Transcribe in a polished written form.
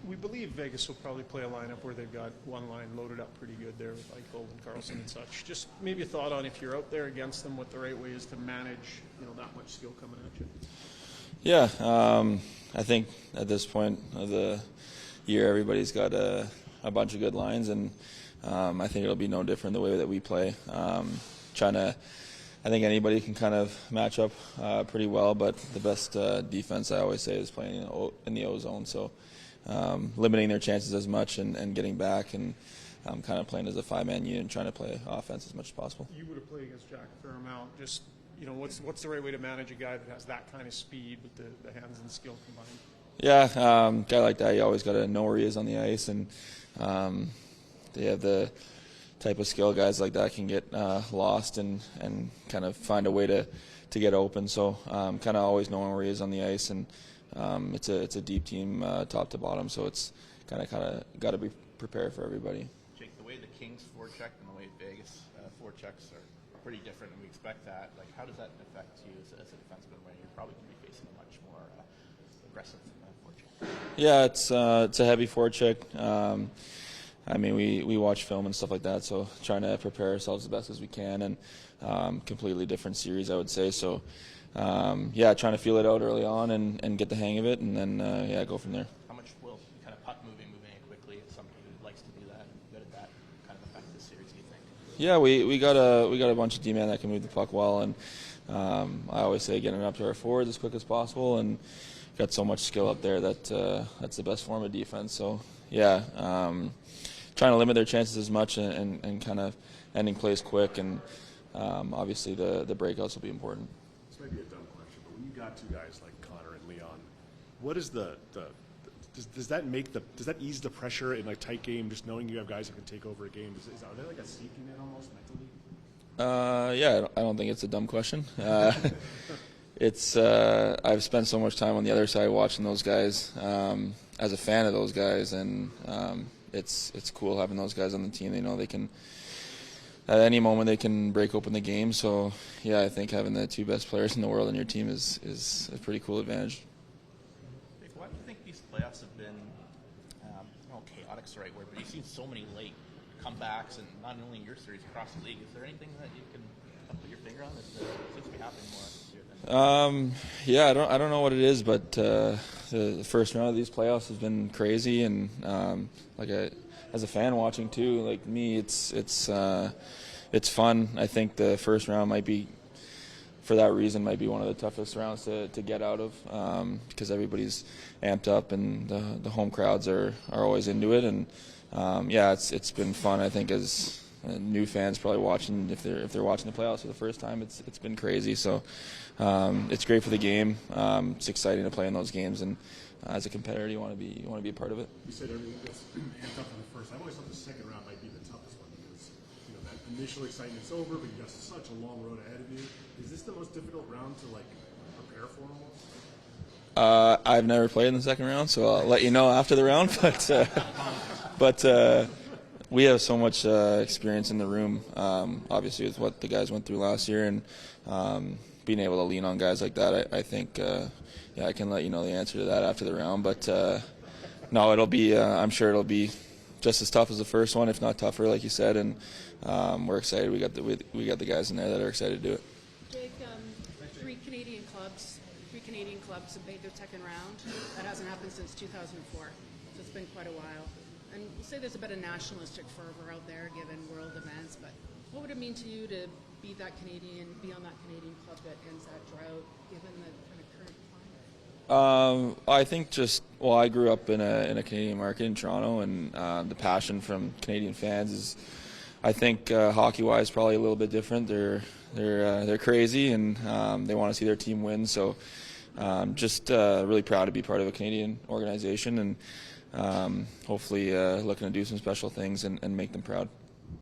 We believe Vegas will probably play a lineup where they've got one line loaded up pretty good there with Eichel and Carlson and such. Just maybe a thought on if you're out there against them, what the right way is to manage, that much skill coming at you. Yeah, I think at this point of the year, everybody's got a bunch of good lines, and I think it'll be no different the way that we play. I think anybody can kind of match up pretty well, but the best defense, I always say, is playing in the O zone. So limiting their chances as much and getting back and kind of playing as a five-man unit and trying to play offense as much as possible. You would have played against Jack a fair amount. Just, what's the right way to manage a guy that has that kind of speed with the hands and skill combined? Yeah, guy like that, you always got to know where he is on the ice, and they have the type of skill guys like that can get lost and kind of find a way to get open. So kind of always knowing where he is on the ice, and it's a deep team top to bottom, so it's kind of got to be prepared for everybody. Jake, the way the Kings forecheck and the way Vegas forechecks are pretty different, and we expect that. Like, how does that affect you as a defenseman when you're probably going to be facing a much more aggressive forecheck? Yeah, it's a heavy forecheck. I mean, we watch film and stuff like that, so trying to prepare ourselves the best as we can, and completely different series, I would say. So, yeah, trying to feel it out early on and get the hang of it, and then, go from there. How much will kind of puck moving it quickly, as somebody who likes to do that and good at that, kind of affect this series, do you think? Yeah, we got a bunch of D-men that can move the puck well, and I always say getting it up to our forwards as quick as possible, and got so much skill up there that that's the best form of defense. So, yeah, trying to limit their chances as much and kind of ending plays quick, and obviously the breakouts will be important. This might be a dumb question, but when you got two guys like Connor and Leon, what is does that ease the pressure in a tight game, just knowing you have guys that can take over a game? Are they like a safety net almost mentally? Yeah, I don't think it's a dumb question. I've spent so much time on the other side watching those guys, as a fan of those guys, and it's cool having those guys on the team. They know they can, at any moment, they can break open the game. So, yeah, I think having the two best players in the world on your team is a pretty cool advantage. Why do you think these playoffs have been, chaotic's the right word, but you've seen so many late comebacks, and not only in your series, across the league. Is there anything that you can put your finger on that seems to be happening more this year than? Yeah, I don't know what it is, but the first round of these playoffs has been crazy, and as a fan watching too, like me, it's fun. I think the first round might be, for that reason, might be one of the toughest rounds to get out of, because everybody's amped up and the home crowds are always into it, and yeah, it's been fun. I think as new fans probably watching, if they're watching the playoffs for the first time, it's been crazy. So it's great for the game. It's exciting to play in those games, and as a competitor, you want to be a part of it. You said everything gets amped up in the first. I've always thought the second round might be the toughest one because that initial excitement's over, but you got such a long road ahead of you. Is this the most difficult round to prepare for almost? I've never played in the second round, so I'll let you know after the round. But we have so much experience in the room, obviously, with what the guys went through last year, and being able to lean on guys like that, I think, I can let you know the answer to that after the round. But no, it'll be, I'm sure it'll be just as tough as the first one, if not tougher, like you said, and we're excited. We got the guys in there that are excited to do it. Jake, three Canadian clubs have made their second round. That hasn't happened since 2004, so it's been quite a while. And we'll say there's a bit of nationalistic fervor out there given world events, but what would it mean to you to be on that Canadian club that ends that drought, given the kind of current climate? I think I grew up in a Canadian market in Toronto, and the passion from Canadian fans is, I think, hockey-wise, probably a little bit different. They're crazy, and they want to see their team win. So, just really proud to be part of a Canadian organization, and hopefully looking to do some special things and make them proud.